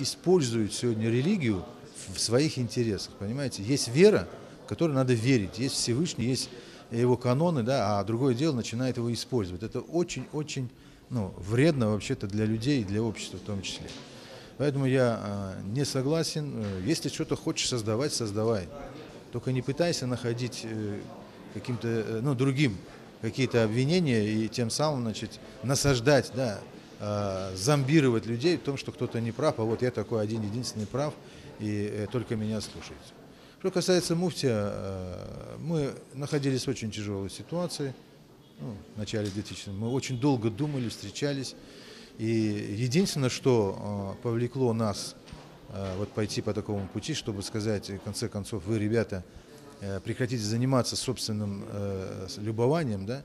используют сегодня религию в своих интересах, понимаете? Есть вера, в которой надо верить, есть Всевышний, есть его каноны, да, а другое дело начинает его использовать. Это очень-очень, вредно вообще-то для людей и для общества в том числе. Поэтому я не согласен. Если что-то хочешь создавать, создавай. Только не пытайся находить каким-то, другим какие-то обвинения и тем самым, значит, насаждать, да, зомбировать людей в том, что кто-то не прав, а вот я такой один-единственный прав, и только меня слушайте. Что касается муфтия, мы находились в очень тяжелой ситуации, в начале 2000-х. Мы очень долго думали, встречались. И единственное, что повлекло нас вот пойти по такому пути, чтобы сказать, в конце концов, вы, ребята, прекратите заниматься собственным любованием, да,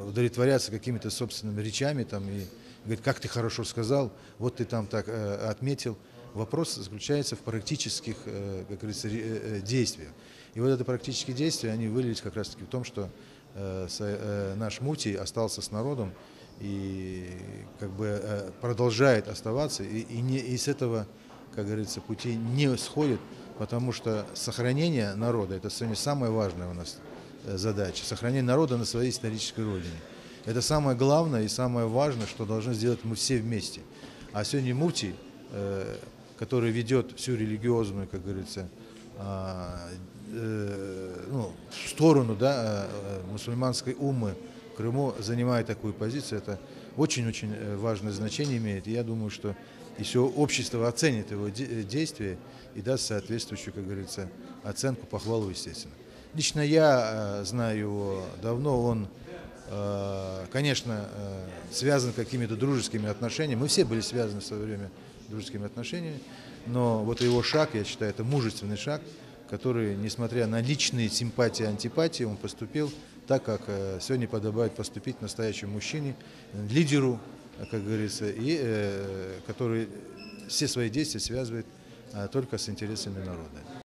удовлетворяться какими-то собственными речами, там, и говорит, как ты хорошо сказал, вот ты там так отметил. Вопрос заключается в практических, как говорится, действиях. И вот это практические действия, они вылились как раз-таки в том, что наш муфтий остался с народом и как бы продолжает оставаться, и с этого, как говорится, пути не сходит, потому что сохранение народа – это сегодня самая важная у нас задача. Сохранение народа на своей исторической родине. Это самое главное и самое важное, что должны сделать мы все вместе. А сегодня муфтий, который ведет всю религиозную, как говорится, в сторону, да, мусульманской уммы в Крыму, занимает такую позицию, это очень-очень важное значение имеет. И я думаю, что если общество оценит его действия и даст соответствующую, как говорится, оценку, похвалу, естественно. Лично я знаю его давно, он, конечно, связан какими-то дружескими отношениями. Мы все были связаны в свое время дружескими отношениями, но вот его шаг, я считаю, это мужественный шаг, который, несмотря на личные симпатии и антипатии, он поступил так, как сегодня подобает поступить настоящему мужчине, лидеру, как говорится, и который все свои действия связывает только с интересами народа.